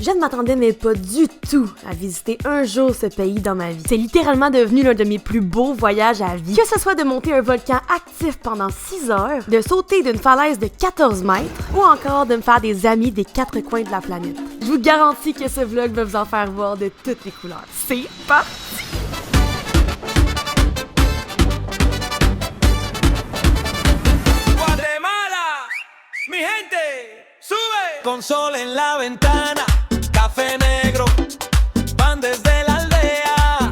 Je ne m'attendais mais pas du tout à visiter un jour ce pays dans ma vie. C'est littéralement devenu l'un de mes plus beaux voyages à vie. Que ce soit de monter un volcan actif pendant 6 heures, de sauter d'une falaise de 14 mètres, ou encore de me faire des amis des 4 coins de la planète. Je vous garantis que ce vlog va vous en faire voir de toutes les couleurs. C'est parti! Mi gente, sube. Con sol en la ventana, café negro, van desde la aldea.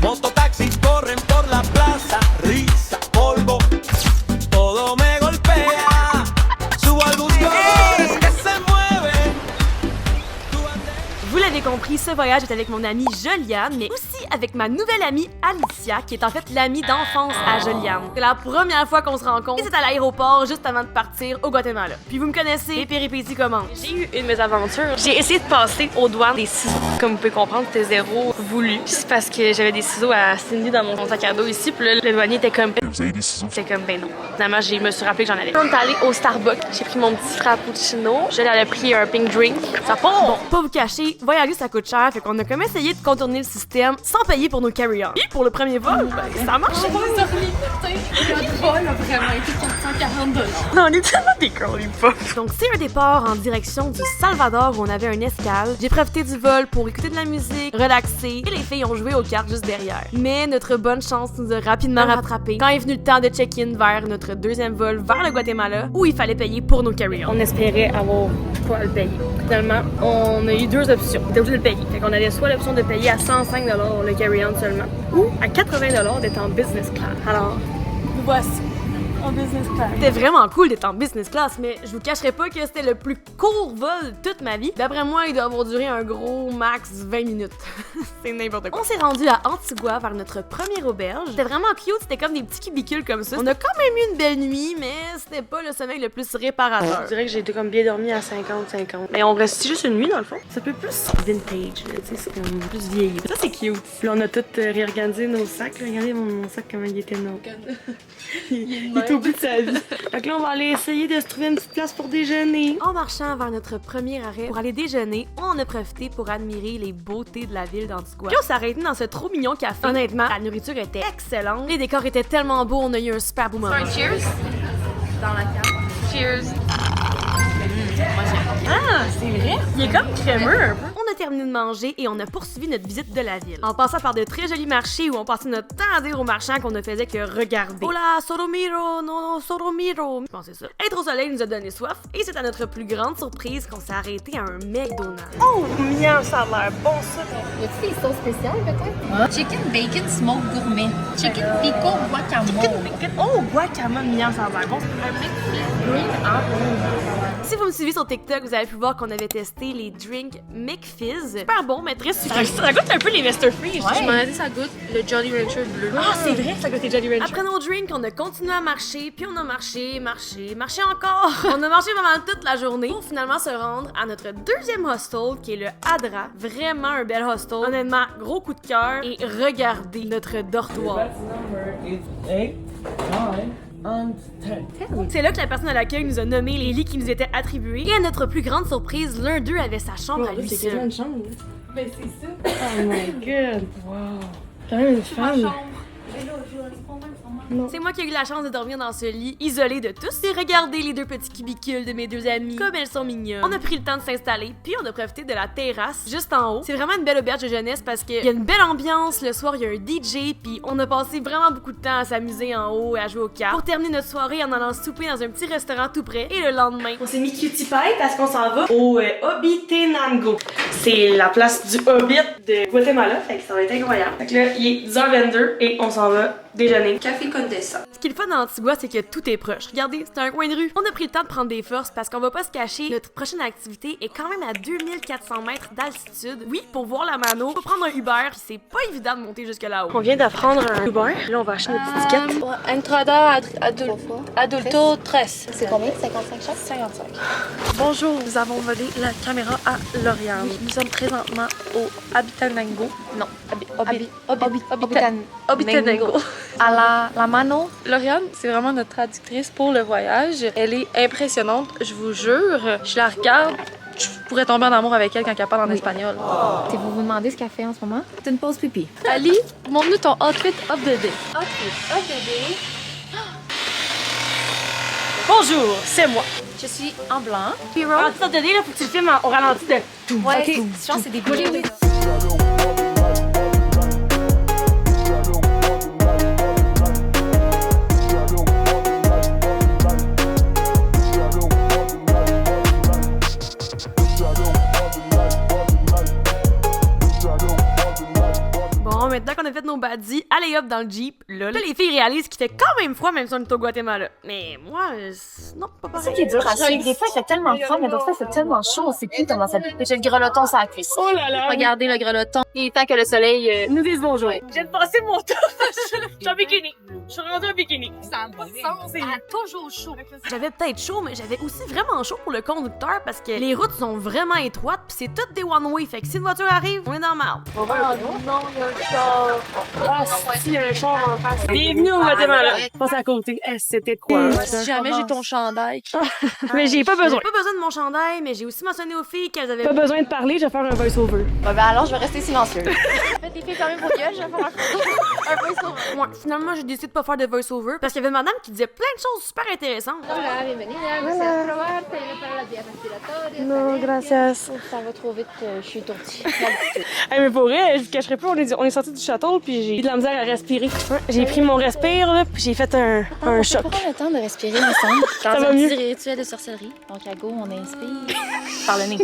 Mototaxis corren por la plaza, risa, polvo, todo me golpea. Subo al bus que se mueve. Vous l'avez compris, ce voyage est avec mon amie Joliane, mais aussi avec ma nouvelle amie Alicia, qui est en fait l'amie d'enfance à Joliane. C'est la première fois qu'on se rencontre et c'est à l'aéroport juste avant de partir au Guatemala. Puis vous me connaissez, les péripéties commencent. J'ai eu une mésaventure. J'ai essayé de passer aux douanes des ciseaux. Comme vous pouvez comprendre, c'était zéro voulu. C'est parce que j'avais des ciseaux à Cindy dans mon sac à dos ici, puis là, le douanier était comme... Vous avez des ciseaux? J'étais comme, ben non. Finalement, je me suis rappelé que j'en avais. On est allé au Starbucks. J'ai pris mon petit frappuccino. Elle a pris un pink drink. Ça part! Bon, pas vous cacher, voyager, ça coûte cher, fait qu'on a comme essayé de contourner le système sans payer pour nos carry-on. Et pour le premier vol, ben, ça marche. Notre vol a vraiment été 440 $. Non, on est tellement des girly pop. Donc, c'est un départ en direction du Salvador où on avait un escale. J'ai profité du vol pour écouter de la musique, relaxer, et les filles ont joué aux cartes juste derrière. Mais notre bonne chance nous a rapidement rattrapés quand est venu le temps de check-in vers notre deuxième vol vers le Guatemala où il fallait payer pour nos carry-on. On espérait avoir pas à le payer. Finalement, on a eu deux options. On était obligé de le payer. Fait qu'on avait soit l'option de payer à 105 $ le carry-on seulement ou à 80 $ d'être en business class. Alors, nous voici. En business class. C'était vraiment cool d'être en business class, mais je vous cacherai pas que c'était le plus court vol de toute ma vie. D'après moi, il doit avoir duré un gros max 20 minutes. C'est n'importe quoi. On s'est rendu à Antigua vers notre première auberge. C'était vraiment cute, c'était comme des petits cubicules comme ça. On a quand même eu une belle nuit, mais c'était pas le sommeil le plus réparateur. Je dirais que j'ai été comme bien dormi à 50-50. Mais on reste juste une nuit dans le fond. C'est un peu plus vintage, tu sais, c'est comme plus vieilli. Ça c'est cute. Puis là, on a tout réorganisé nos sacs. Regardez mon sac comment il était non. Il est au bout de sa vie. Fait que là, on va aller essayer de se trouver une petite place pour déjeuner. En marchant vers notre premier arrêt pour aller déjeuner, on en a profité pour admirer les beautés de la ville d'Antigua. Puis on s'est arrêté dans ce trop mignon café. Honnêtement, la nourriture était excellente. Les décors étaient tellement beaux, on a eu un super beau moment. Cheers! Dans la carte. Cheers! Ah, c'est vrai? Il est comme crémeux un peu. On a terminé de manger et on a poursuivi notre visite de la ville. En passant par de très jolis marchés où on passait notre temps à dire aux marchands qu'on ne faisait que regarder. Hola, Soromiro, non, Soromiro. Je pense que c'est ça. Être au soleil nous a donné soif et c'est à notre plus grande surprise qu'on s'est arrêté à un McDonald's. Oh, miam, ça a l'air bon ça. Y a-t-il des sauces spéciales peut-être? Chicken bacon smoke gourmet. Chicken pico guacamole. Oh, guacamole, miam, ça a l'air bon. Un McFlip green apple. Si vous me suivez sur TikTok, vous avez pu voir qu'on avait testé les drinks McFizz. Super bon, mais très sucré. Ça goûte un peu les Mr. Freeze. Je m'en ai dit ça goûte le Jolly Rancher bleu. Ah, c'est vrai, ça goûte les Jolly Rancher. Après nos drinks, on a continué à marcher, puis on a marché encore. On a marché vraiment toute la journée pour finalement se rendre à notre deuxième hostel, qui est le Adra. Vraiment un bel hostel. Honnêtement, gros coup de cœur. Et regardez notre dortoir. C'est là que la personne à l'accueil nous a nommé les lits qui nous étaient attribués. Et à notre plus grande surprise, l'un d'eux avait sa chambre à lui seul. C'est une chambre. Ben c'est ça. Oh my god. Wow. Quand même une femme. C'est moi qui ai eu la chance de dormir dans ce lit, isolé de tous, et regarder les deux petits cubicules de mes deux amies, comme elles sont mignonnes. On a pris le temps de s'installer, puis on a profité de la terrasse, juste en haut. C'est vraiment une belle auberge de jeunesse parce qu'il y a une belle ambiance, le soir il y a un DJ, puis on a passé vraiment beaucoup de temps à s'amuser en haut et à jouer aux cartes. Pour terminer notre soirée en allant souper dans un petit restaurant tout près, et le lendemain, on s'est mis cutie pie parce qu'on s'en va au Hobitenango. C'est la place du Hobbit de Guatemala, fait que ça va être incroyable. Fait que là, il est 10h22 et on s'en va déjeuner. Café Condessa. Ce qui est le fun dans Antigua, c'est que tout est proche. Regardez, c'est un coin de rue. On a pris le temps de prendre des forces parce qu'on va pas se cacher. Notre prochaine activité est quand même à 2400 mètres d'altitude. Oui, pour voir la Mano, faut prendre un Uber, puis c'est pas évident de monter jusque là-haut. On vient d'apprendre un Uber. Là, on va acheter notre ticket. Entrada adulto 13. C'est combien? 55 chaque? 55. Bonjour, nous avons volé la caméra à Lauriane. Nous sommes présentement au Habitanango. Non, Hobitenango. À la mano. Lauriane, c'est vraiment notre traductrice pour le voyage. Elle est impressionnante, je vous jure. Je la regarde, je pourrais tomber en amour avec elle quand elle parle en espagnol. Vous vous demandez ce qu'elle fait en ce moment? C'est une pause pipi. Ali, montre-nous ton outfit of the day. Outfit of the day. Bonjour, c'est moi. Je suis en blanc. En tout de là, faut que tu le filmes au ralenti de tout. Ouais, OK? je pense que c'est des bougies. Bon, maintenant qu'on a fait nos baddies, allez hop dans le Jeep. Là, les filles réalisent qu'il fait quand même froid, même si on est au Guatemala. Mais moi, non, pas pareil. C'est ça qui est dur à suivre. Des fois, il fait tellement froid, mais d'autres fois, c'est tellement chaud, on sait plus comment ça fait. J'ai le grelotton sur la cuisse. Oh là là! Regardez le grelotton. Il est temps que le soleil Nous disent bonjour. Je viens de passer mon tour. Je suis en bikini. Je suis rendue en bikini. Ça n'a pas de sens. Elle a toujours chaud. J'avais peut-être chaud, mais j'avais aussi vraiment chaud pour le conducteur parce que les routes sont vraiment étroites pis c'est toutes des one-way. Fait que si une voiture arrive, on est dans le mal. Si, il y a un char en face. Bienvenue au Guatemala. Passe à côté. C'était quoi? Si jamais j'ai ton chandail. Mais j'ai pas besoin. J'ai pas besoin de mon chandail, mais j'ai aussi mentionné aux filles qu'elles avaient Pas besoin de parler, je vais faire un voice-over. alors, je vais rester silencieuse. Faites les filles fermer vos gueules, je vais faire un voice-over. Ouais, finalement, j'ai décidé de pas faire de voice-over parce qu'il y avait une madame qui disait plein de choses super intéressantes. Hola, bienvenida. Gracias por probar. Te viene para las vías respiratorias. Non, gracias. Ça va trop vite, je suis tourtie. Hey, mais pour vrai, je vous cacherai pas, on est sorti du château puis j'ai eu de la misère à respirer. J'ai pris mon respire là, puis j'ai fait un choc. On prend le temps de respirer ensemble. Dans Ça va un mieux. petit rituel de sorcellerie. Donc, à go, on inspire par le nez.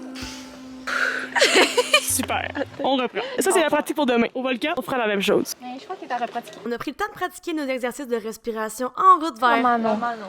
Super. On reprend. Ça, c'est la pratique pour demain. Au volcan, on fera la même chose. Mais je crois que t'as repratiqué. On a pris le temps de pratiquer nos exercices de respiration en route vers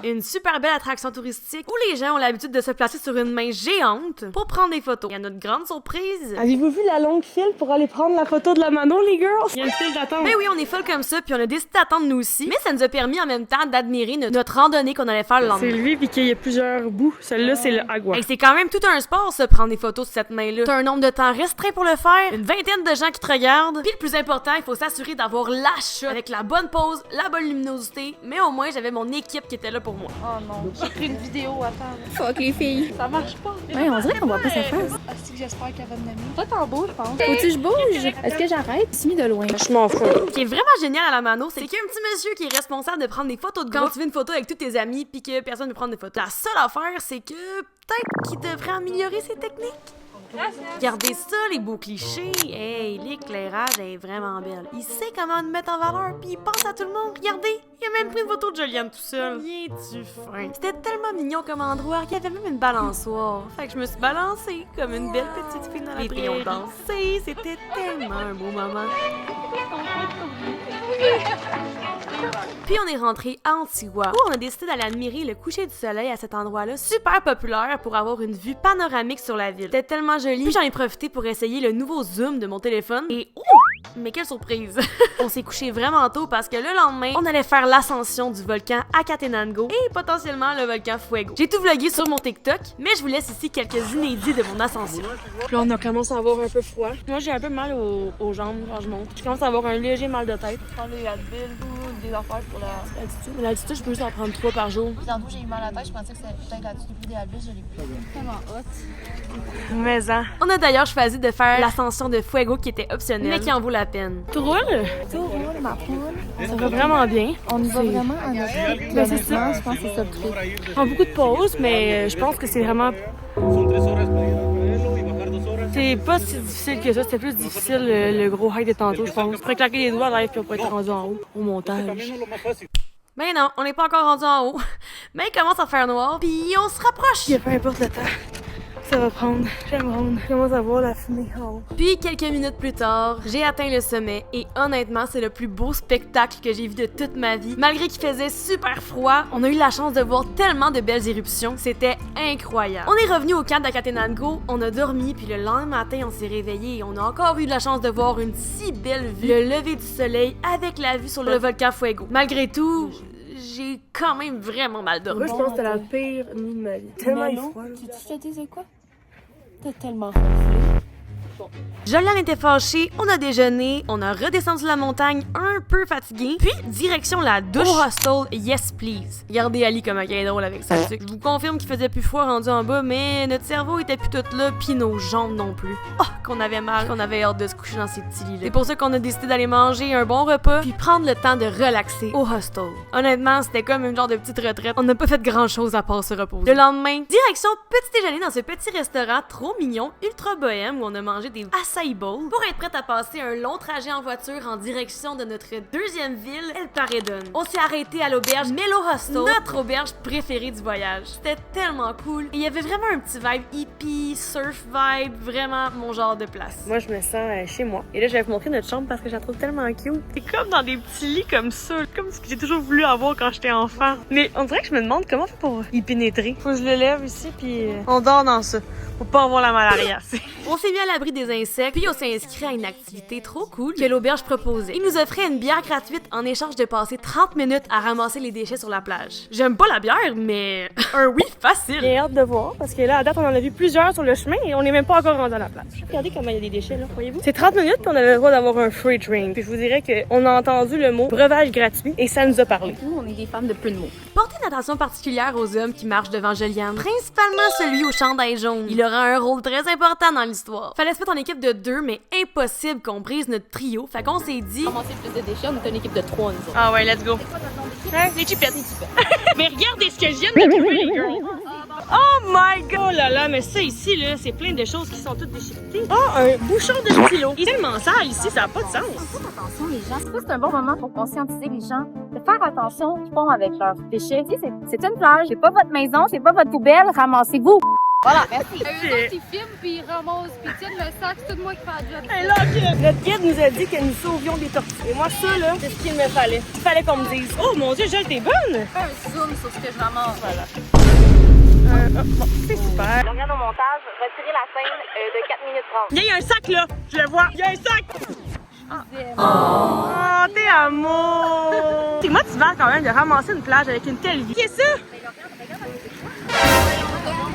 une super belle attraction touristique où les gens ont l'habitude de se placer sur une main géante pour prendre des photos. Et à notre grande surprise, Avez-vous vu la longue file pour aller prendre la photo de la Mano, les girls? Il y a une file d'attente. ben oui, on est folle comme ça, puis on a décidé d'attendre nous aussi. Mais ça nous a permis en même temps d'admirer notre randonnée qu'on allait faire le C'est lendemain. lui, puis qu'il y a plusieurs bouts. Celui-là, c'est le agua. Et c'est quand même tout un sport, ça, prendre des photos sur cette main-là. T'as un nombre de temps restreint pour le faire, une vingtaine de gens qui te regardent. Puis le plus important, il faut s'assurer d'avoir la shot avec la bonne pose, la bonne luminosité. Mais au moins, j'avais mon équipe qui était là pour moi. Oh non, j'ai pris une vidéo à faire. Fuck les filles. Ça marche pas. Ouais, on dirait qu'on voit pas sa face. Ah, si, j'espère qu'elle va me nommer. Toi, t'en beau, je pense. Faut-tu que je bouge? Est-ce que j'arrête? Je suis mis de loin. Je m'en fous. Ce qui est vraiment génial à la Mano, c'est qu'il y a un petit monsieur qui est responsable de prendre des photos de groupe. Quand tu veux une photo avec tous tes amis puis que personne ne veut prendre de photos. La seule affaire, c'est que peut-être qu'il devrait améliorer ses techniques. Regardez ça, les beaux clichés. Hey, l'éclairage est vraiment belle. Il sait comment nous mettre en valeur, puis il pense à tout le monde. Regardez, il a même pris une photo de Juliane tout seul. Il est-tu fin? C'était tellement mignon comme endroit qu'il y avait même une balançoire. Fait que je me suis balancée comme une belle petite fille dans la prairie. Les filles ont dansé, c'était tellement un beau moment. Puis on est rentré à Antigua, où on a décidé d'aller admirer le coucher du soleil à cet endroit-là, super populaire pour avoir une vue panoramique sur la ville. C'était tellement joli, puis j'en ai profité pour essayer le nouveau zoom de mon téléphone, et oh! Mais quelle surprise! On s'est couché vraiment tôt parce que le lendemain, on allait faire l'ascension du volcan Acatenango et potentiellement le volcan Fuego. J'ai tout vlogué sur mon TikTok, mais je vous laisse ici quelques inédits de mon ascension. Puis là, on a commencé à avoir un peu froid. Moi, j'ai un peu mal aux jambes quand je monte. Je commence à avoir un léger mal de tête. Je prends des Advil ou des affaires pour l'altitude. Mais l'altitude, je peux juste en prendre 3 par jour. Tantôt, j'ai eu mal à la tête. Je pensais que c'était peut-être là-dessus. J'ai pris des Advil, je l'ai pris. Tellement hot. Mais hein. On a d'ailleurs choisi de faire l'ascension de Fuego qui était optionnelle, mais qui en vaut la peine. Tu roules? Tu roules, ma poule. Ça va vraiment bien. On y va vraiment à notre honnêtement, je pense que c'est ça le truc. Je prends beaucoup de pauses, mais je pense que c'est vraiment... C'est pas si difficile que ça, c'était plus difficile le gros hike de tantôt, je pense. Je pourrais claquer les doigts live puis on pourrait être rendu en haut, au montage. Ben non, on n'est pas encore rendu en haut, mais il commence à faire noir, puis on se rapproche. Peu importe le temps, ça va prendre. Je commence à voir la fumée en haut. Puis quelques minutes plus tard, j'ai atteint le sommet et honnêtement, c'est le plus beau spectacle que j'ai vu de toute ma vie. Malgré qu'il faisait super froid, on a eu la chance de voir tellement de belles éruptions, c'était incroyable. On est revenu au camp d'Acatenango, on a dormi, puis le lendemain matin, on s'est réveillé et on a encore eu de la chance de voir une si belle vue, le lever du soleil avec la vue sur le volcan Fuego. Malgré tout, j'ai quand même vraiment mal dormi. Moi, je pense que c'était la pire nuit de ma vie. Tellement il est froid. Tu te disais quoi? T'as tellement ronflé. Joliane était fâchée, on a déjeuné, on a redescendu la montagne un peu fatigué, puis direction la douche au hostel Yes Please. Regardez Ali comme un est drôle avec sa tuque. Je vous confirme qu'il faisait plus froid rendu en bas, mais notre cerveau était plus tout là, puis nos jambes non plus. Oh, qu'on avait mal, qu'on avait hâte de se coucher dans ces petits lits-là. C'est pour ça qu'on a décidé d'aller manger un bon repas, puis prendre le temps de relaxer au hostel. Honnêtement, c'était comme une genre de petite retraite. On n'a pas fait grand-chose à part se reposer. Le lendemain, direction petit déjeuner dans ce petit restaurant trop mignon, ultra bohème, où on a mangé des acai bowls pour être prête à passer un long trajet en voiture en direction de notre deuxième ville, El Paredón. On s'est arrêté à l'auberge Mellow Hostel, notre auberge préférée du voyage. C'était tellement cool. Et il y avait vraiment un petit vibe hippie, surf vibe, vraiment mon genre de place. Moi, je me sens chez moi. Et là, je vais vous montrer notre chambre parce que je la trouve tellement cute. C'est comme dans des petits lits comme ça, comme ce que j'ai toujours voulu avoir quand j'étais enfant. Mais on dirait que je me demande comment on fait pour y pénétrer. Faut que je le lève ici, puis on dort dans ça. Faut pas avoir la malaria. On s'est mis à l'abri des insectes, puis on s'est inscrit à une activité trop cool que l'auberge proposait. Ils nous offraient une bière gratuite en échange de passer 30 minutes à ramasser les déchets sur la plage. J'aime pas la bière, mais un oui facile. J'ai hâte de voir parce que là, à date, on en a vu plusieurs sur le chemin et on n'est même pas encore rendu à la plage. Regardez comment il y a des déchets là, voyez-vous? C'est 30 minutes puis on avait le droit d'avoir un free drink. Puis je vous dirais qu'on a entendu le mot breuvage gratuit et ça nous a parlé. Nous, on est des femmes de peu de mots. Portez une attention particulière aux hommes qui marchent devant Joliane, principalement celui au chandail jaune. Il aura un rôle très important dans l'histoire. Fallait se mettre en équipe de 2, mais impossible qu'on brise notre trio. Fait qu'on s'est dit... Commencer plus de déchets, on est une équipe de 3, nous autres. Ah ouais, let's go. Hein? Les chipettes. Mais regardez ce que je viens de trouver, les girls. Oh my god! Oh là là, mais ça ici, là, c'est plein de choses qui sont toutes déchiquetées. Oh, un bouchon de stylo. Il est tellement sale ici, ça n'a pas de sens. Faites attention, les gens. Je trouve que c'est un bon moment pour conscientiser les gens de faire attention qu'ils font avec leurs déchets. Tu sais, c'est une plage, c'est pas votre maison, c'est pas votre poubelle, ramassez-vous. Voilà, merci. Eux autres, ils filment puis ils ramassent puis ils tiennent le sac, c'est tout moi qui fais la job. Hey, là, notre guide nous a dit que nous sauvions des tortues. Et moi, ça, là, c'est ce qu'il me fallait. Il fallait qu'on me dise. Oh mon Dieu, Joël, t'es bonne! Fais un zoom sur ce que je ramasse. Voilà. Bon, c'est super. Je regarde au montage, retirer la scène de 4 minutes 30. Il y a un sac, là! Je le vois. Il y a un sac! Oh, t'es amour! C'est motivant quand même de ramasser une plage avec une telle vie. Qu'est-ce que c'est ça?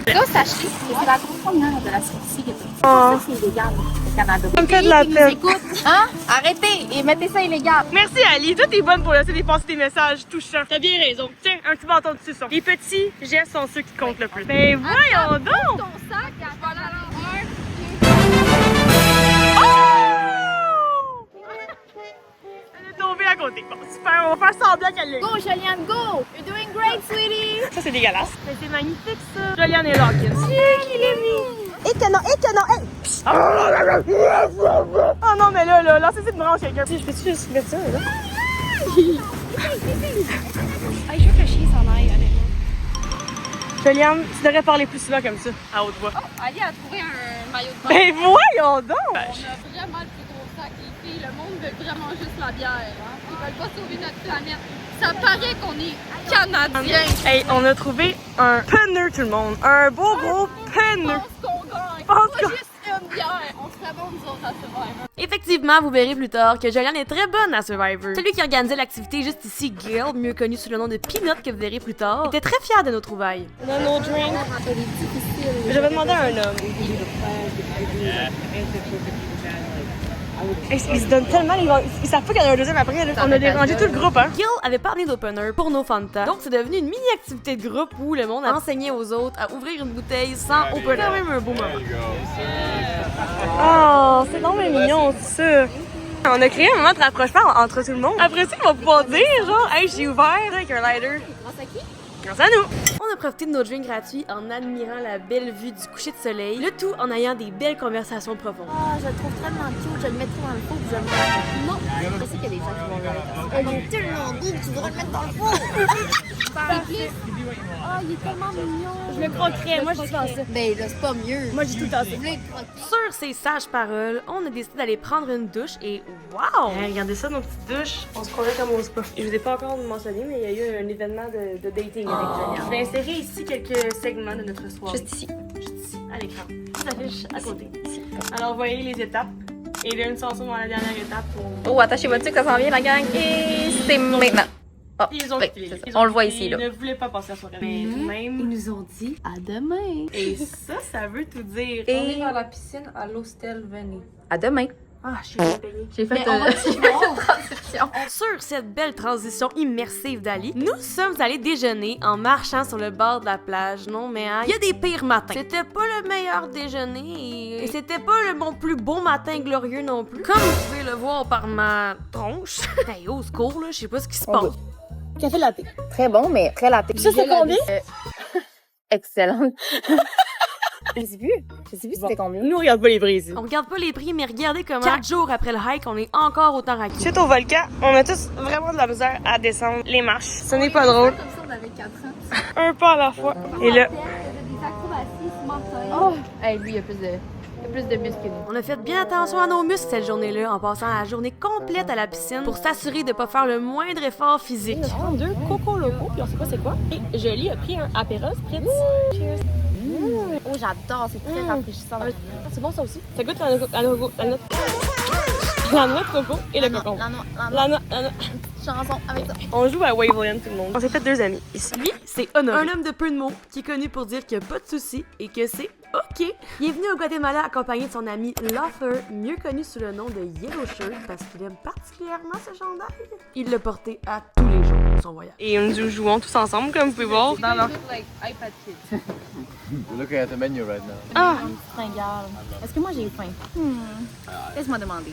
Ça, sachez, c'est la grosse première de la sortie. Oh. Ça, c'est illégal au Canada. Ça me fait de la peine. Hein? Arrêtez et mettez ça illégal. Merci Ali, toi t'es bonne pour laisser dépasser tes messages touchants. T'as bien raison. Tiens, un petit bâton de suçon. Les petits gestes sont ceux qui comptent le plus. Mais voyons donc! Ton sac, je vais aller à l'envers. Elle est tombée à côté. Bon, super, on va faire semblant qu'elle l'est. Go, Joliane, go! You're doing great, sweetie! Ça, c'est dégueulasse. Mais c'est magnifique, ça. Joliane et Larkin. C'est qu'il est mis. Et que non, Oh non, mais là, lancez cette branche quelqu'un. Je peux-tu juste mettre ça, là? Hey, je veux que le chien s'en aille, honnêtement. Joliane, tu devrais parler plus souvent comme ça, à haute voix. Oh, Ali a trouvé un maillot de bain. Ben voyons donc! On a vraiment le plus gros sac. Les filles, le monde veut vraiment juste la bière. Hein? Ils veulent pas sauver notre planète. Ça paraît qu'on est Canadiens. Hey, on a trouvé un pneu, tout le monde. Un beau gros pneu. Je pense qu'on gagne. Pense Pas qu'on- juste une bière. On serait bon, nous autres, à Survivor. Effectivement, vous verrez plus tard que Joliane est très bonne à Survivor. Celui qui organisait l'activité juste ici, Gil, mieux connu sous le nom de Peanut que vous verrez plus tard, était très fier de nos trouvailles. On a nos drinks. Je vais demander à un homme. Hey, ils se donnent tellement, ils savent pas qu'il y en a un deuxième après. Là. On a dérangé tout le groupe, hein. Gil avait pas amené d'opener pour nos Fanta, donc c'est devenu une mini-activité de groupe où le monde a enseigné aux autres à ouvrir une bouteille sans opener. Quand même un beau moment. Oh, c'est donc mignon, ça. On a créé un moment de rapprochement entre tout le monde. Après ça, ils vont pouvoir dire, genre, hey, j'ai ouvert avec un lighter. Grâce à qui? Grâce à nous. On a profité de nos drinks gratuits en admirant la belle vue du coucher de soleil, le tout en ayant des belles conversations profondes. Ah, je le trouve tellement cute, je le mettrai dans le four, je le Non, je sais qu'il y a des gens qui vont le elle est tellement beau que tu devrais le mettre dans le four. Ah, il est tellement mignon. Je le croquerais, moi, je dis ça. Ben là, c'est pas mieux. Moi, je dis tout le temps ça. Vous voulez croquer? Sur ces sages paroles, on a décidé d'aller prendre une douche et wow! Hey, regardez ça, nos petites douches. On se croirait comme au spa. Je vous ai pas encore mentionné, mais il y a eu un événement de dating avec Joliane. Je vais insérer ici quelques segments de notre soirée. Juste ici. Juste ici, à l'écran. Ça s'affiche à côté. Ici. Alors, voyez les étapes. Et il y a une chanson dans la dernière étape. Oh, attachez votre truc, ça s'en vient, la gang. Et c'est maintenant. Ah, Ils ont ben, quitté. c'est ça. Ils On ont le voit quitté. ici, là. Ils ne voulaient pas passer la soirée. Mais tout de même. Ils nous ont dit à demain. Et ça veut tout dire. On est Et vers la piscine à l'hostel, venez. à demain. Ah, je suis bien payée. J'ai fait Mais on va transition. Sur cette belle transition immersive d'Ali, nous sommes allés déjeuner en marchant sur le bord de la plage. Non, mais hein, il y a des pires matins. C'était pas le meilleur déjeuner et c'était pas mon plus beau matin glorieux non plus. Comme vous pouvez le voir par ma tronche. Hey, au secours, là, je sais pas ce qui se passe. Café latte. Très bon, mais très latte. Ça, c'est combien? Excellent. Je sais plus c'était combien. Nous, on regarde pas les prix ici. On regarde pas les prix, mais regardez comment 4 jours après le hike, on est encore autant raqués. Suite au volcan, on a tous vraiment de la misère à descendre les marches. Ce n'est pas drôle. Comme ça, on avait 4 ans. Un pas à la fois. Et là, On faisait des acrobaties mentales. Oh! Hey, lui, il y a plus de muscles que nous. On a fait bien attention à nos muscles cette journée-là en passant la journée complète à la piscine pour s'assurer de pas faire le moindre effort physique. on prend 2 cocos locaux, puis on sait pas c'est quoi. Et Jolie a pris un apéro spritz. Cheers. Oh, j'adore, c'est très rafraîchissant. C'est bon, ça aussi? Ça goûte la noix de coco et le cocon. La noix. Chanson avec ça. On joue à Waveland tout le monde. On s'est fait 2 amis ici. Lui, c'est Honoré. Un homme de peu de mots qui est connu pour dire qu'il n'y a pas de soucis et que c'est OK. Il est venu au Guatemala accompagné de son ami Lothar, mieux connu sous le nom de Yellow Shirt parce qu'il aime particulièrement ce chandail. Il l'a porté à tous les jours de son voyage. Et nous jouons tous ensemble, comme vous pouvez voir. Dans leur... You're looking at the menu right now. Ah! Fringale. Est-ce que moi j'ai eu faim? Laisse-moi demander.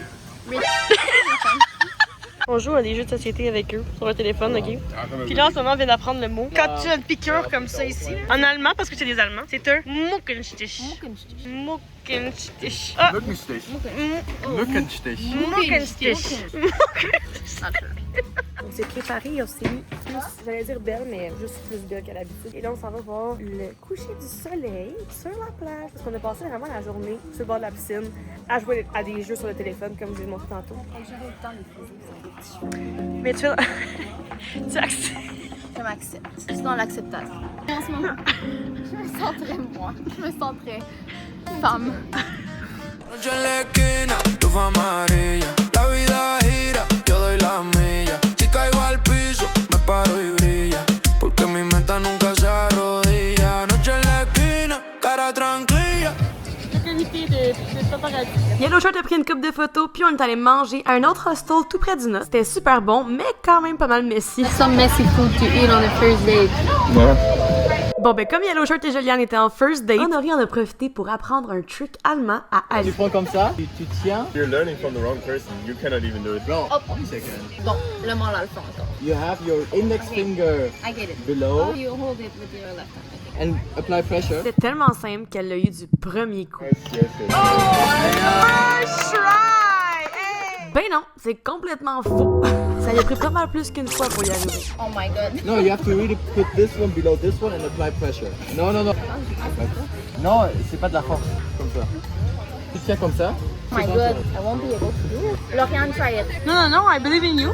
On joue à des jeux de société avec eux sur le téléphone, ok? Puis là, en ce moment, on vient d'apprendre le mot. Quand tu as une piqûre comme ça ici, en allemand, parce que c'est des Allemands, c'est un Muckenstich. Muckenstich. Ah! Mückenstich. Mückenstich. Muckenstich. On s'est préparé, on s'est mis plus, j'allais dire belle, mais juste plus belle qu'à l'habitude. Et là, on s'en va voir le coucher du soleil sur la plage. Parce qu'on a passé vraiment la journée sur le bord de la piscine à jouer à des jeux sur le téléphone, comme je vous ai montré tantôt. J'aurais le temps de les physiques, Mais tu acceptes. je m'accepte. C'est dans l'acceptation. En ce moment, je me sens très moi. Je me sens très femme. Noche en la esquina, luz amarilla. La vida gira, yo doy la milla. Si caigo al piso, me paro y brilla. Porque mi mente nunca se arrodilla. Noche en la esquina, cara tranquila. Yellow Shirt a pris une coupe de photos, puis on est allé manger à un autre hostel tout près du nôtre. C'était super bon, mais quand même pas mal messy. Some messy food to eat on a first date. Bon, ben comme Yellow Shirt et Juliane étaient en first date, Honoré en a profité pour apprendre un truc allemand à Ali. Tu prends comme ça, tu tiens. You're learning from the wrong person. You cannot even do it. Bro, one second. Bon, le mal le fait encore. You have your index finger I get it. below You hold it with your left hand. and apply pressure. C'était tellement simple qu'elle l'a eu du premier coup. Yes. Ben non, c'est complètement faux. Ça lui a pris pas mal plus qu'une fois pour y arriver. Oh my god. No, you have to really put this one below this one and apply pressure. No. Non, c'est pas de la force. Comme ça. Tu tiens comme ça. Oh my god. I won't be able to do it. Lauriane, try it. Non, I believe in you.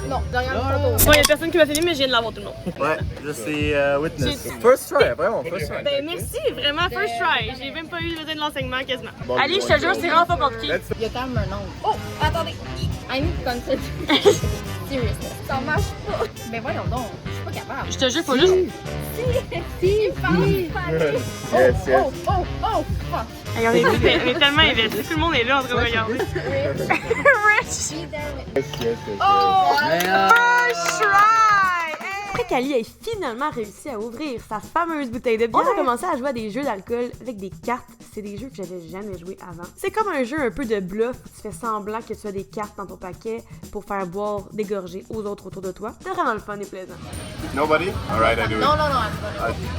Non, Lauriane, photo. Bon, il y a personne qui m'a filmé, mais je viens de l'avoir tout le monde. Ouais, je suis witness. First try, vraiment, first try. Ben merci, vraiment, first try. J'ai même pas eu besoin de l'enseignement quasiment. Bon, Allez, je te jure, c'est vraiment pas compliqué. Il y a quand même un nom. Oh, attendez. I need to consider. Seriously. Ça marche pas. Mais voyons donc, je suis pas capable. Je te jure, faut juste. Yes. Oh, fuck. Hey, on est tellement investis, tout le monde est là en train de regarder. Rich! Yes. Oh! First try! Après qu'Ali ait finalement réussi à ouvrir sa fameuse bouteille de bière, on a commencé à jouer à des jeux d'alcool avec des cartes. C'est des jeux que j'avais jamais joué avant. C'est comme un jeu un peu de bluff où tu fais semblant que tu as des cartes dans ton paquet pour faire boire des gorgées aux autres autour de toi. C'est vraiment le fun et plaisant. Nobody? Alright, I do it. No, I'm gonna.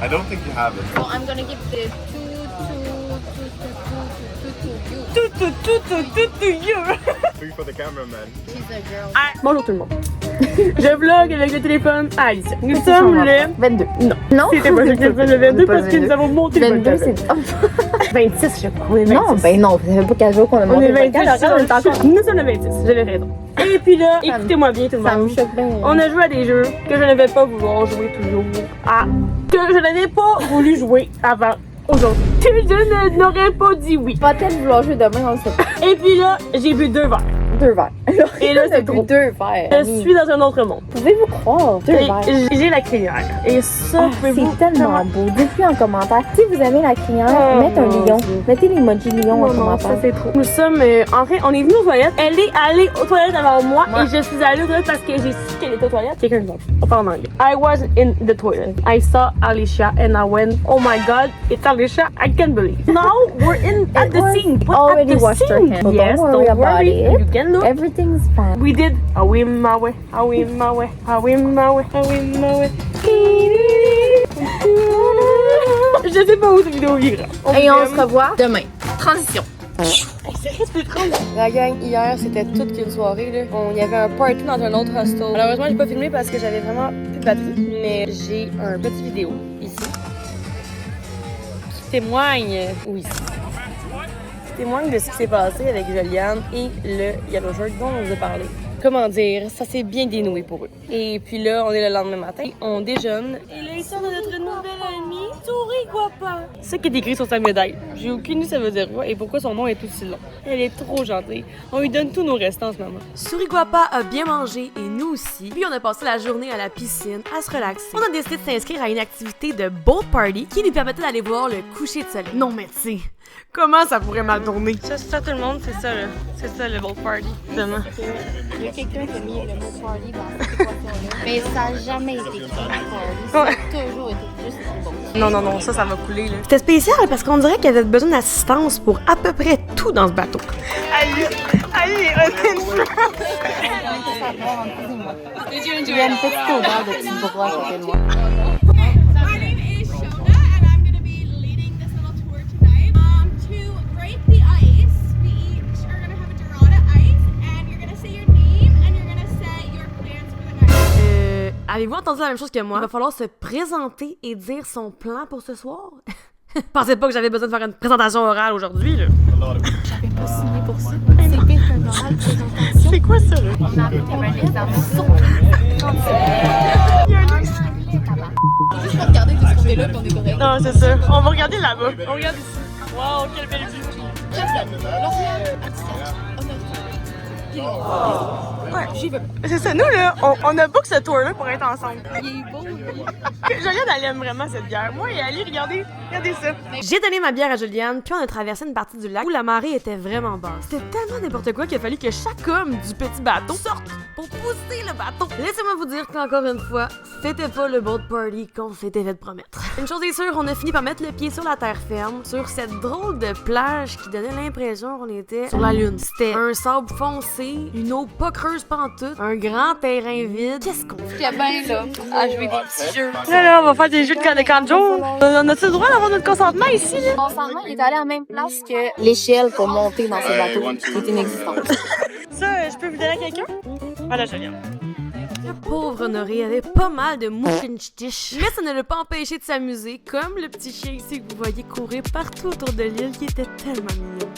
I don't think you have it. So I'm gonna give the two to you. Three for the cameraman. She's a girl. Bonjour tout le monde. Je vlog avec le téléphone à Alice. Nous sommes le 22. Non. C'était pas le 22 parce que nous avons monté le 22, podcast. c'est. 26, je crois. On est 26. Non, ben non, ça fait pas 4 jours qu'on a On monté est le podcast. 26. On est encore. Nous sommes le 26, j'avais raison. Et puis là, écoutez-moi bien tout le Ça me monde. choque bien. On a joué à des jeux que je n'avais pas vouloir jouer toujours. Que je n'avais pas voulu jouer avant aujourd'hui. Que je n'aurais pas dit oui. Pas peut-être vouloir jouer demain, on le sait pas. Et puis là, j'ai bu 2 verres. 2 verres. Et là, c'est trop. 2 verres. Je suis dans un autre monde. Pouvez-vous croire? 2 verres. J'ai la crinière. Et ça, pouvez-vous... C'est tellement beau. Dites-le en commentaire. Si vous aimez la crinière, mettez un lion. Mettez l'emoji lion en commentaire. Ça c'est trop. Nous sommes entrés, on est venus aux toilettes. Elle est allée aux toilettes avant moi et je suis allée aux toilettes parce que j'ai su qu'elle était aux toilettes. Quelqu'un de bon. On parle en anglais. I was in the toilet. I saw Alicia and I went, oh my god, it's Alicia. I can't believe. Now we're at the scene. Already washed her hands. So Yes, don't worry about it. You can look. Everything's fine. We did a win my way, a win my way, a win my way, a win my way. Je sais pas où cette vidéo ira. Et on se revoit demain. Transition. La gang, hier, c'était toute qu'une soirée. Là. Il y avait un party dans un autre hostel. Malheureusement, j'ai pas filmé parce que j'avais vraiment plus de batterie. Mais j'ai un petit vidéo ici qui témoigne. Oui. Qui témoigne de ce qui s'est passé avec Juliane et le Yellow Shirt dont on vous a parlé. Comment dire, ça s'est bien dénoué pour eux. Et puis là, on est le lendemain matin, on déjeune. Et là, ils sont de notre nouvelle amie, Souris Guapa. C'est ça qui est écrit sur sa médaille. J'ai aucune idée ça veut dire quoi et pourquoi son nom est aussi long. Elle est trop gentille. On lui donne tous nos restants en ce moment. Souris Guapa a bien mangé et nous aussi. Puis on a passé la journée à la piscine à se relaxer. On a décidé de s'inscrire à une activité de boat party qui nous permettait d'aller voir le coucher de soleil. Non mais tu sais, comment ça pourrait mal tourner? Ça tout le monde, c'est ça là. C'est ça le boat party. Vraiment. Il y a quelqu'un qui a mis le mot party dans cette équation-là. Mais ça n'a jamais été écrit party. Ça a toujours été juste bon. Non, ça va couler là. C'était spécial parce qu'on dirait qu'il y avait besoin d'assistance pour à peu près tout dans ce bateau. Allez, Il y a une petite odeur de petit bras à côté de moi. My name is Shona, and I'm going to be leading this little tour tonight. To break the ice, we each are going to have a Dorada ice, and you're going to say your name, and you're going to say your plans for the night. Avez-vous entendu la même chose que moi? Il va falloir se présenter et dire son plan pour ce soir. Pensez pas que j'avais besoin de faire une présentation orale aujourd'hui, là. J'avais pas signé pour ça. C'est pire qu'un oral présentation. C'est quoi ça là? On a un examen surprise. Juste pour regarder de ce côté-là, puis on est correct. Non, c'est ça. On va regarder là-bas. On regarde ici. Wow, quelle belle vue. Ouais, j'y vais. C'est ça, nous là, on a book ce tour-là pour être ensemble. Il est beau, lui. Juliane, elle aime vraiment cette bière. Moi et Ali, regardez ça. J'ai donné ma bière à Juliane, puis on a traversé une partie du lac où la marée était vraiment basse. C'était tellement n'importe quoi qu'il a fallu que chaque homme du petit bateau sorte pour pousser le bateau. Laissez-moi vous dire qu'encore une fois, c'était pas le boat party qu'on s'était fait promettre. Une chose est sûre, on a fini par mettre le pied sur la terre ferme, sur cette drôle de plage qui donnait l'impression qu'on était sur la lune. C'était un sable foncé, une eau pas creuse pantoute, un grand terrain vide. Qu'est-ce qu'on fait? Il y a bien là à jouer des petits jeux. Là, on va faire des jeux de canjo. On a-tu le droit d'avoir notre consentement ici, là? Mon consentement, il est allé à la même place que l'échelle pour monter dans ce bateau, qui est inexistante. Ça, je peux vous donner à quelqu'un? Voilà, Juliane. Le pauvre Honoré avait pas mal de mouchinchtiches, mais ça ne l'a pas empêché de s'amuser, comme le petit chien ici que vous voyez courir partout autour de l'île qui était tellement mignon.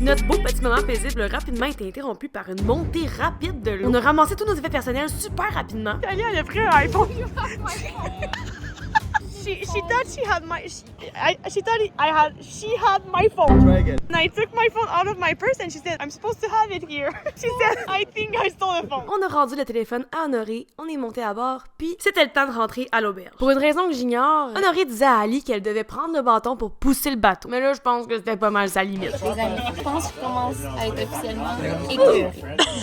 Notre beau petit moment paisible a rapidement été interrompu par une montée rapide de l'eau. On a ramassé tous nos effets personnels super rapidement. Ali, elle a pris un iPhone. She thought she had my she had my phone. Try again. And I took my phone out of my purse and she said, I'm supposed to have it here. She said, I think I stole the phone. On a rendu le téléphone à Honoré, on est monté à bord, puis c'était le temps de rentrer à l'auberge. Pour une raison que j'ignore, Honoré disait à Ali qu'elle devait prendre le bâton pour pousser le bateau. Mais là, je pense que c'était pas mal sa limite. Les amis, je pense que je commence à être officiellement écœurée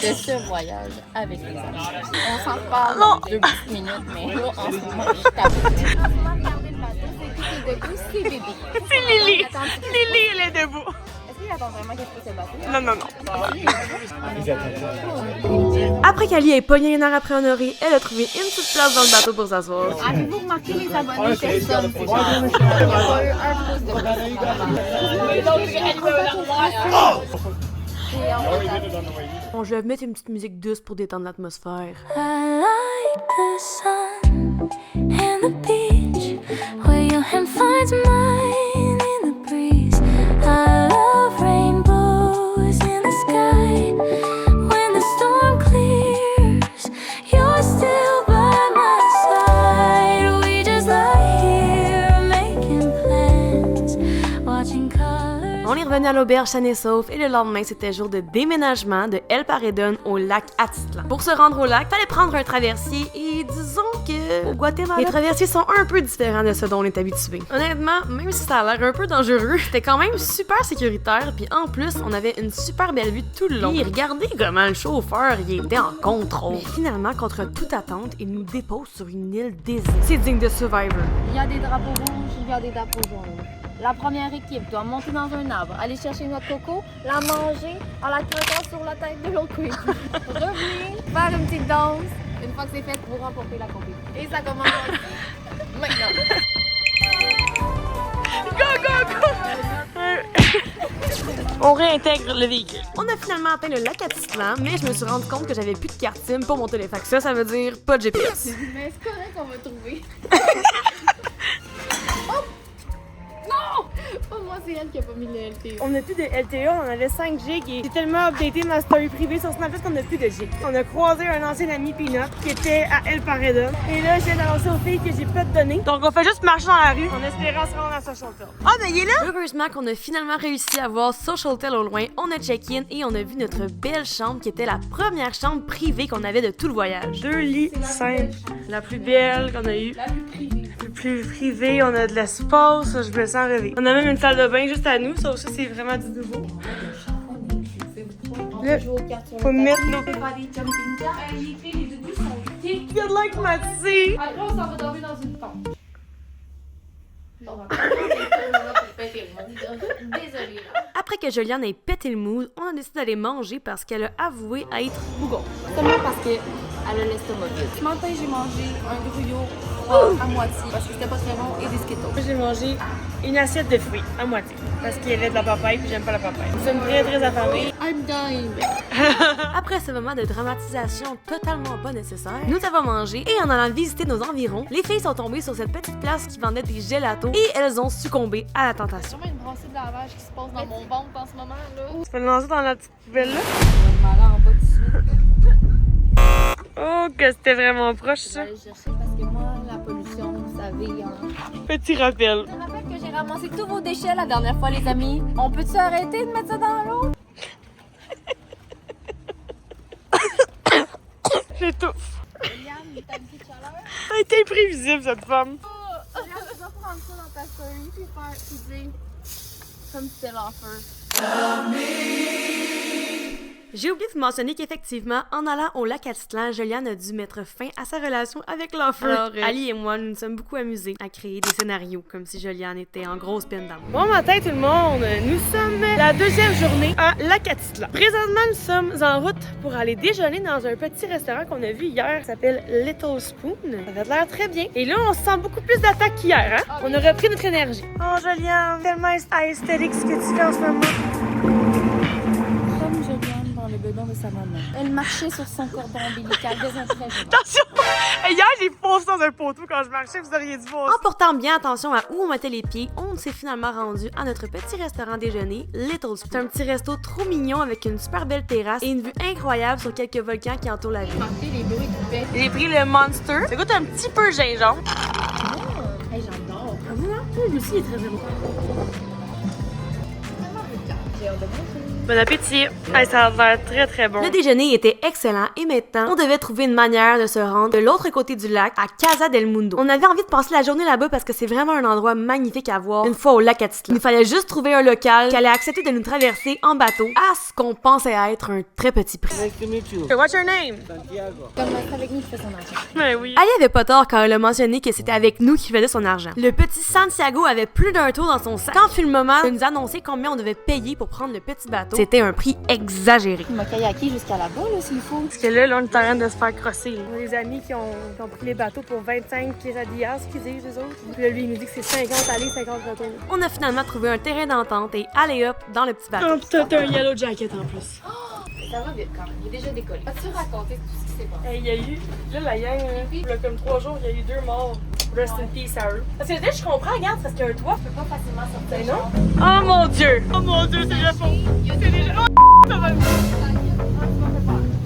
de ce voyage avec les amis. On s'en reparle dans 2 petites minutes, mais là, en ce moment, je tape. Debout, c'est bébé. C'est Lily. Lily, elle est debout. Est-ce qu'il attend vraiment qu'elle puisse se battre? Non. Après qu'Ali ait pogné une heure après Honoré, elle a trouvé une petite place dans le bateau pour s'asseoir. Avez-vous remarqué les abonnés? Personne. Il n'y a pas eu un pouce de Bon, je vais mettre une petite musique douce pour détendre l'atmosphère. I like the sun and the beach where your hand finds mine in the breeze. I love rainbows On est revenu à l'auberge sain et sauf et le lendemain, c'était jour de déménagement de El Paredón au lac Atitlan. Pour se rendre au lac, fallait prendre un traversier et disons que au Guatemala, les traversiers sont un peu différents de ce dont on est habitué. Honnêtement, même si ça a l'air un peu dangereux, c'était quand même super sécuritaire puis en plus, on avait une super belle vue tout le long. Et regardez comment le chauffeur, il était en contrôle. Mais finalement, contre toute attente, il nous dépose sur une île déserte. C'est digne de Survivor. Il y a des drapeaux rouges, il y a des drapeaux jaunes. La première équipe doit monter dans un arbre, aller chercher notre coco, la manger en la croquant sur la tête de l'autre coéquipier. Revenir, faire une petite danse. Une fois que c'est fait, vous remportez la compétition. Et ça commence maintenant. On réintègre le véhicule. On a finalement atteint le lac Atitlan, mais je me suis rendu compte que j'avais plus de carte SIM pour mon téléphone. Ça veut dire pas de GPS. Mais c'est correct qu'on va trouver. Oh, moi, c'est elle qui a pas mis le LTE. On n'a plus de LTE, on avait 5 gigs et j'ai tellement updaté ma story privée sur Snapchat qu'on n'a plus de gigs. On a croisé un ancien ami Peanut qui était à El Paredón. Et là, je viens d'annoncer aux filles que j'ai pas de données. Donc, on fait juste marcher dans la rue en espérant se rendre à Social Hotel. Ah, ben il est là! Heureusement qu'on a finalement réussi à voir Social Hotel au loin. On a check-in et on a vu notre belle chambre qui était la première chambre privée qu'on avait de tout le voyage. 2 lits simples. La plus belle qu'on a eue. La plus privée. On a de l'espace. Je me sens rêver. On a même une salle de bain juste à nous. Ça aussi, c'est vraiment du nouveau. Là, faut mettre nos... Good luck, Mathieu! Après, on s'en va dormir dans une tente. Désolée. Après que Juliane ait pété le mood, on a décidé d'aller manger parce qu'elle a avoué être bougon. Seulement parce qu'elle a l'estomac vide. Ce matin, j'ai mangé un gruyot à moitié parce que c'était pas très bon et des Skittles. J'ai mangé une assiette de fruits à moitié parce qu'il y avait de la papaye puis j'aime pas la papaye. Nous sommes très très affamés. I'm dying. Après ce moment de dramatisation totalement pas nécessaire, nous avons mangé et en allant visiter nos environs, les filles sont tombées sur cette petite place qui vendait des gelatos et elles ont succombé à la tentation. Il y a une brassée de lavage qui se passe dans mon ventre en ce moment là. Tu peux le lancer dans la petite poubelle là? Je vais m'aller en bas tout de suite. Oh, que c'était vraiment proche Je vais ça. aller chercher parce que moi, la pollution, vous savez. Petit rappel. Je me rappelle que j'ai ramassé tous vos déchets la dernière fois, les amis. On peut-tu arrêter de mettre ça dans l'eau? J'étouffe. Yann, t'as une petite chaleur? Elle était imprévisible cette femme. Regarde, tu vas prendre ça dans ta story puis faire dire comme si c'était l'enfer. J'ai oublié de mentionner qu'effectivement, en allant au lac Atitlan, Juliane a dû mettre fin à sa relation avec l'enfant. Alors, Ali et moi, nous nous sommes beaucoup amusés à créer des scénarios, comme si Juliane était en grosse peine d'amour. Bon matin tout le monde, nous sommes la deuxième journée à lac Atitlan. Présentement, nous sommes en route pour aller déjeuner dans un petit restaurant qu'on a vu hier qui s'appelle Little Spoon. Ça avait l'air très bien. Et là, on se sent beaucoup plus d'attaque qu'hier, hein? On a repris notre énergie. Oh Juliane, tellement esthétique ce que tu fais en ce moment. Comme Juliane dans le bedon de sa maman. Elle marchait sur son cordon ombilical dès un très jeune âge. Attention! Hier, j'ai foncé dans un poteau quand je marchais, vous auriez dû voir. En portant bien attention à où on mettait les pieds, on s'est finalement rendu à notre petit restaurant déjeuner, Little Spoon. C'est un petit resto trop mignon avec une super belle terrasse et une vue incroyable sur quelques volcans qui entourent la ville. Marquez les bruits qui fait. J'ai pris le Monster. Ça goûte un petit peu gingembre. Hey, j'adore. Lui aussi, il est très bon. J'ai hâte de manger. Bon appétit. Hey, ça a l'air très très bon. Le déjeuner était excellent et maintenant, on devait trouver une manière de se rendre de l'autre côté du lac, à Casa del Mundo. On avait envie de passer la journée là-bas parce que c'est vraiment un endroit magnifique à voir une fois au lac Atitlan. Il fallait juste trouver un local qui allait accepter de nous traverser en bateau à ce qu'on pensait être un très petit prix. Nice to meet you. What's your name? Santiago. Comme reste avec nous, qui fait son argent. Ben oui. Ali avait pas tort quand elle a mentionné que c'était avec nous qu'il faisait son argent. Le petit Santiago avait plus d'un tour dans son sac. Quand fut le moment de nous annoncer combien on devait payer pour prendre le petit bateau, c'était un prix exagéré. Il m'a kayaki jusqu'à là-bas, là, s'il faut. Parce que là, on est en train de se faire crosser. Là. On a des amis qui ont pris les bateaux pour 25 quesadillas, qu'ils disent, les autres. Puis là, lui, il nous dit que c'est 50 aller, 50 retour. On a finalement trouvé un terrain d'entente et allez hop dans le petit bateau. Oh, putain, t'as un yellow jacket en plus. Ça va vite quand même, il est déjà décollé. As-tu raconté tout ce qui s'est passé? Hey, il y a eu, là, la gang, il y a comme 3 jours, il y a eu 2 morts. Rest in peace à eux. Parce que là, je comprends, regarde, parce qu'il y a un toit. Je peux pas facilement sortir. Ben non. Oh mon dieu! Oh mon dieu, c'est déjà faux! C'est déjà. Oh, ça va. Je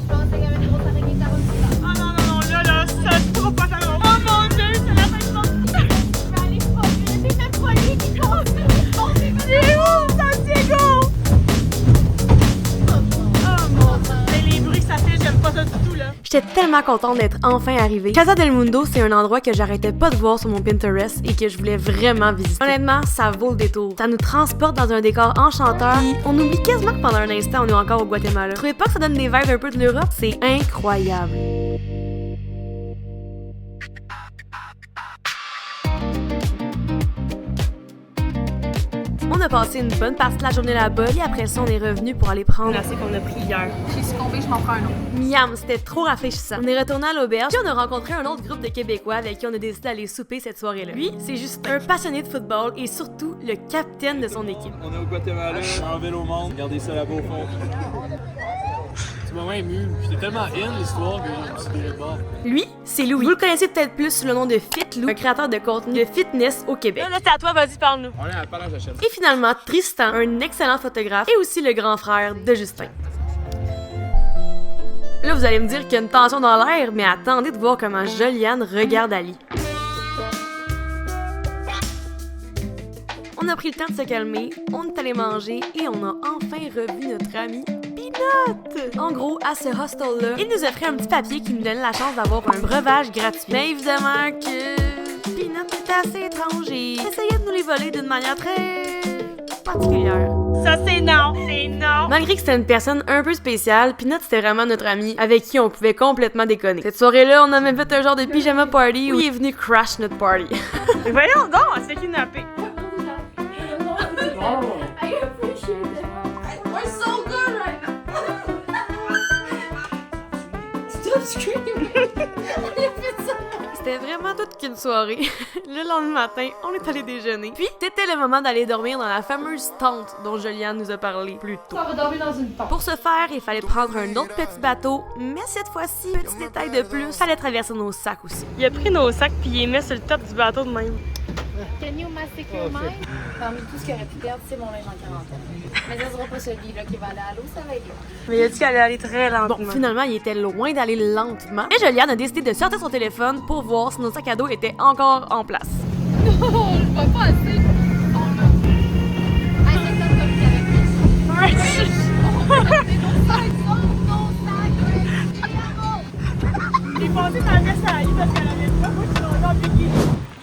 pensais qu'il y avait des grosses araignées qui Oh non, non, non, là, ça se trouve pas ça. Oh mon dieu, c'est la fin du monde! Je vais aller pas, c'est ma folie qui compte. C'est où, Santiago? J'étais tellement contente d'être enfin arrivée. Casa del Mundo, c'est un endroit que j'arrêtais pas de voir sur mon Pinterest et que je voulais vraiment visiter. Honnêtement, ça vaut le détour. Ça nous transporte dans un décor enchanteur et on oublie quasiment que pendant un instant, on est encore au Guatemala. Vous trouvez pas que ça donne des vibes un peu de l'Europe? C'est incroyable. On a passé une bonne partie de la journée là-bas et après ça, on est revenu pour aller prendre C'est qu'on a pris hier. J'ai succombé, je m'en prends un autre. Miam, c'était trop rafraîchissant. On est retourné à l'auberge et on a rencontré un autre groupe de Québécois avec qui on a décidé d'aller souper cette soirée-là. Lui, c'est juste un passionné de football et surtout le capitaine de son équipe. On est au Guatemala, en vélo monde, regardez ça là-bas au fond. Tu m'as ému, j'étais tellement in l'histoire que je me suis viré de bord. Lui, c'est Louis. Vous le connaissez peut-être plus sous le nom de Fit Lou, un créateur de contenu de fitness au Québec. Là, c'est à toi, vas-y, parle-nous. On est à Palage Hachette. Et finalement, Tristan, un excellent photographe et aussi le grand frère de Justin. Là, vous allez me dire qu'il y a une tension dans l'air, mais attendez de voir comment Joliane regarde Ali. On a pris le temps de se calmer, on est allé manger et on a enfin revu notre ami Peanut! En gros, à ce hostel-là, il nous offrait un petit papier qui nous donnait la chance d'avoir un breuvage gratuit. Mais évidemment que Peanut était assez étrange et essayait de nous les voler d'une manière très particulière. Ça, c'est non, c'est non. Malgré que c'était une personne un peu spéciale, Peanut c'était vraiment notre ami avec qui on pouvait complètement déconner. Cette soirée-là, on a même fait un genre de pyjama party où il est venu crash notre party. Mais voyons donc, on se fait kidnapper. I appreciate it. We're so good right now. Stop screaming. C'était vraiment toute qu'une soirée. Le lendemain matin, on est allé déjeuner. Puis, c'était le moment d'aller dormir dans la fameuse tente dont Joliane nous a parlé plus tôt. On va dormir dans une tente. Pour ce faire, il fallait prendre un autre petit bateau, mais cette fois-ci, petit détail de plus, fallait traverser nos sacs aussi. Il a pris nos sacs puis il les met sur le top du bateau de même. Can you mastic your mind? Parmi tout ce qu'il aurait pu perdre, c'est mon linge en quarantaine. Mais ça sera pas celui-là qui va aller à l'eau, ça va être l'autre. Mais il a dit qu'elle allait aller très lentement. Bon, finalement, il était loin d'aller lentement. Et Joliane a décidé de sortir son téléphone pour voir si nos sacs à dos étaient encore en place. Non, je vois pas assez. Oh non. Hey, c'est comme avec Il est passé dans la messe à Ali parce qu'elle avait pas beaucoup de longtemps piqué.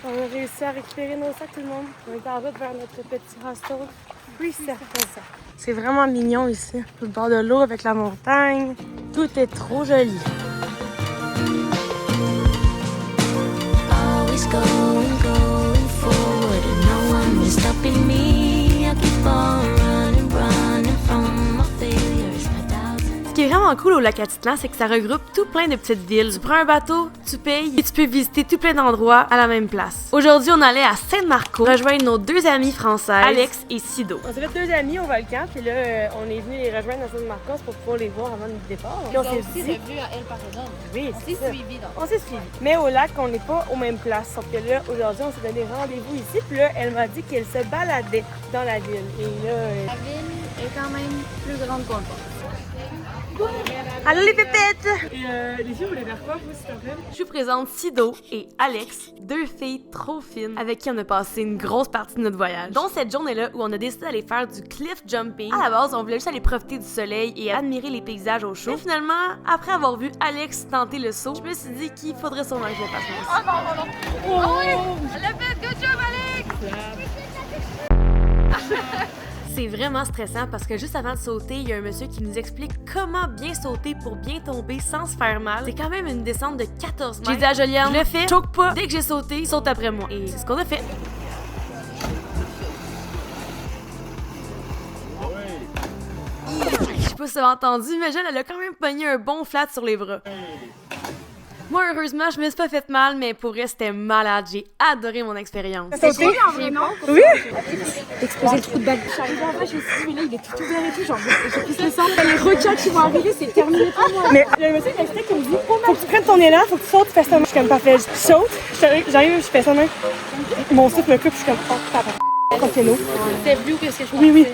On a réussi à récupérer nos sacs, tout le monde. On est en route vers notre petit hostel. Oui, c'est ça. C'est vraiment mignon ici. Au bord de l'eau avec la montagne. Tout est trop joli. Always going forward, and no one is stopping me. I keep on running from my failures, my doubts. Ce qui est vraiment cool au lac Atitlan, c'est que ça regroupe tout plein de petites villes. Tu prends un bateau, tu payes et tu peux visiter tout plein d'endroits à la même place. Aujourd'hui, on allait à Saint-Marco rejoindre nos deux amis françaises, Alex et Sido. On s'est fait deux amis au volcan, puis là, on est venu les rejoindre à Saint-Marcos pour pouvoir les voir avant notre départ. Puis on s'est aussi dit... revu à El Paredon. Oui, On c'est s'est ça. suivis donc. On s'est suivis. Mais au lac, on n'est pas aux mêmes places. Sauf que là, aujourd'hui, on s'est donné rendez-vous ici. Puis là, elle m'a dit qu'elle se baladait dans la ville. Et là... La ville est quand même plus grande qu'on le pense. Allô les pépettes! Et les filles, vous voulez faire quoi, vous, s'il te plaît? Je vous présente Sido et Alex, deux filles trop fines avec qui on a passé une grosse partie de notre voyage. Dont cette journée-là où on a décidé d'aller faire du cliff jumping. À la base, on voulait juste aller profiter du soleil et admirer les paysages au chaud. Mais finalement, après avoir vu Alex tenter le saut, je me suis dit qu'il faudrait sûrement que je le fasse moi aussi. Oh oui! Elle l'a fait! Good job, Alex! C'est vraiment stressant parce que juste avant de sauter, il y a un monsieur qui nous explique comment bien sauter pour bien tomber sans se faire mal. C'est quand même une descente de 14 mètres. J'ai dit à Joliane, je le fais, choque pas. Dès que j'ai sauté, saute après moi. Et c'est ce qu'on a fait. Je sais pas si vous avez entendu, mais Jol, elle a quand même pogné un bon flat sur les bras. Moi, heureusement, je me suis pas fait mal, mais pour vrai, c'était malade. J'ai adoré mon expérience. Sauter? Oui! Exposer le trou de balle. Je suis arrivée en vrai, je me suis dit, mais là, il est tout ouvert et tout. Genre, j'ai plus le sang. Les requins qui vont arriver, c'est terminé pour moi. Mais le monsieur qui m'a expliqué qu'il me dit, faut que tu prennes ton élan, faut que tu sautes, tu fais ça. Je suis comme parfait. Je saute, j'arrive, je fais ça même. Mon souffle me coupe, je suis comme, oh, papa. C'était plus que ce que je pensais. Oui, oui.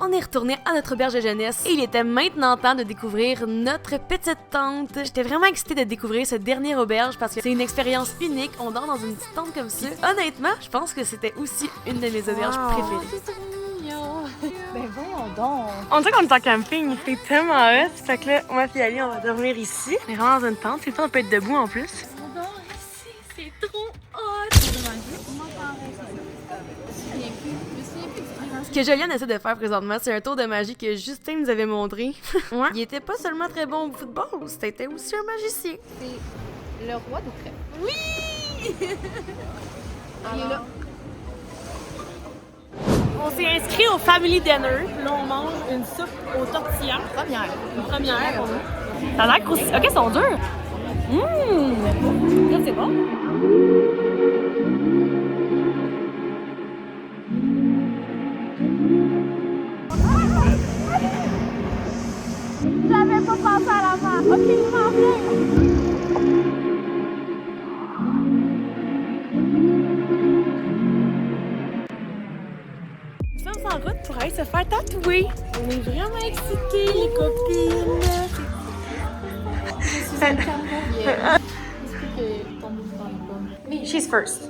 On est retourné à notre auberge de jeunesse et il était maintenant temps de découvrir notre petite tente. J'étais vraiment excitée de découvrir ce dernier auberge parce que c'est une expérience unique. On dort dans une petite tente comme ça. Honnêtement, je pense que c'était aussi une de mes auberges préférées. C'est trop mignon. Ben voyons donc. On dirait qu'on est en camping. C'est tellement hot. Fait que là, moi et Ali, on va dormir ici. On est vraiment dans une tente. C'est le temps, on peut être debout en plus. On dort ici, c'est trop hot. Ce que Juliane essaie de faire présentement, c'est un tour de magie que Justin nous avait montré. Ouais. Il était pas seulement très bon au football, c'était aussi un magicien. C'est le roi des crêpes. Oui! Il est là. On s'est inscrit au Family Dinner. Là, on mange une soupe aux tortillas. Une première pour nous. Ça a l'air croustillant. Ok, ils sont durs. Là, c'est bon. J'avais pas pensé à la fin. Ok, il m'en plaît. Nous sommes en route pour aller se faire tatouer. On est vraiment excités, les copines. Je suis une carrière. Explique ton mouvement est bon. Mais She's first.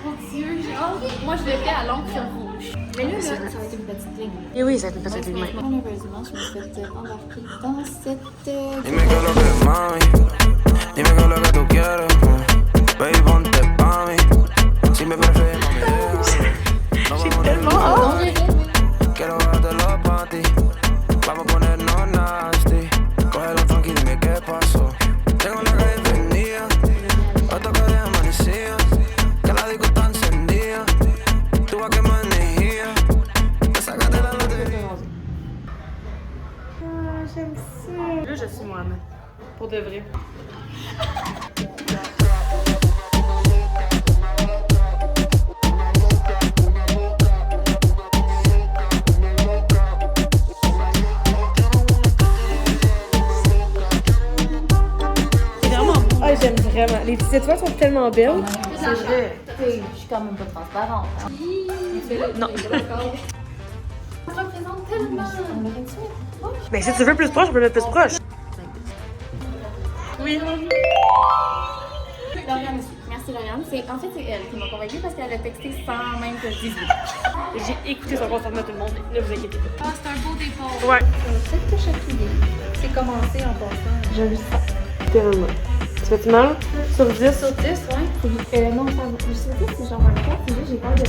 mon Dieu, j'ai hâte. Moi, je le fais à l'encre rouge. Mais là, ça va être une petite ligne. Et oui, ça va être une petite ligne. Malheureusement, je me suis fait embarquer dans cette... Dime que lo que es, mami. Dime que lo que tú quieres. Baby, ponte pa' mí. Si me prefieres, mami, déjame. J'ai tellement hâte. Quiero dártelo pa' ti. Vamos a ponernos nasty. Cógelo tranqui, dime qué pasó. Tengo la calle prendida. Otro que de amanecida. Que la disco está encendida. Tú vas a quemar energía. Que sácate la lotería. J'aime ça. Là, je suis moi-même. Pour de vrai. Ah, j'aime vraiment. Les petites étoiles sont tellement belles. C'est vrai. Je suis quand même pas transparente. Non. Ça représente tellement. Mais si tu veux plus proche, on peut mettre plus proche. Oui. Lauriane, merci Lauriane. En fait, c'est elle qui m'a convaincue parce qu'elle a texté sans même que je dise oui. J'ai écouté son consentement tout le monde. Ne vous inquiétez pas. Ah, c'est un beau départ. Ouais. Peut-être que chatouiller. C'est commencé en passant. J'aime ça. Tellement. Tu fais-tu mal? Sur 10? Sur 10, ouais. Non, ça va. Je sais pas si j'en marque pas, c'est juste j'ai peur de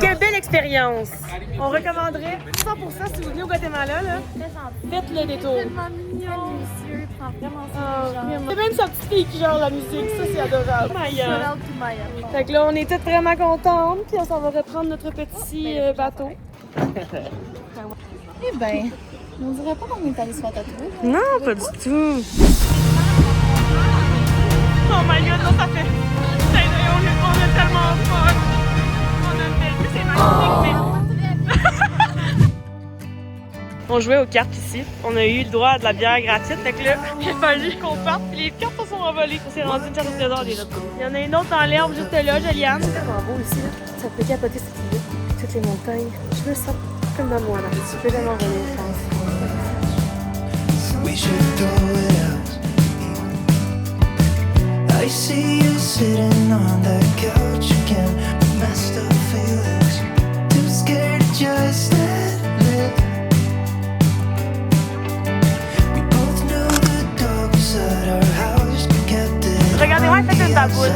Quelle belle expérience! On recommanderait 100% si vous venez au Guatemala, là. Faites le détour. tellement mignon. Monsieur, prend vraiment ça. C'est même sa petite fille qui gère la musique, ça c'est adorable. Maya. Shout out to Maya. Fait que là, on est toutes vraiment contentes, puis on s'en va reprendre notre petit bateau. Eh ben, on dirait pas qu'on est allé se faire tatouer. Non, pas du tout. Oh my god, non, ça fait. On est tellement fun. On a fait. C'est magnifique, mais. On jouait aux cartes ici. On a eu le droit à de la bière gratuite. Fait que là, il a fallu qu'on parte. Puis les cartes se sont envolées. On s'est rendu une chasse au trésor des autres. Il y en a une autre dans l'herbe juste là, Juliane. C'est vraiment beau ici. Là. Ça peut capoter cette île. Toutes les montagnes. Je me sens comme dans moi là. Tu peux tellement revenir, je pense. We should go out. I see you sitting on that couch again. Messed up feelings. Too scared to just admit. We both knew the dog was at our house, but kept it. Regardez-moi, faites une baboune.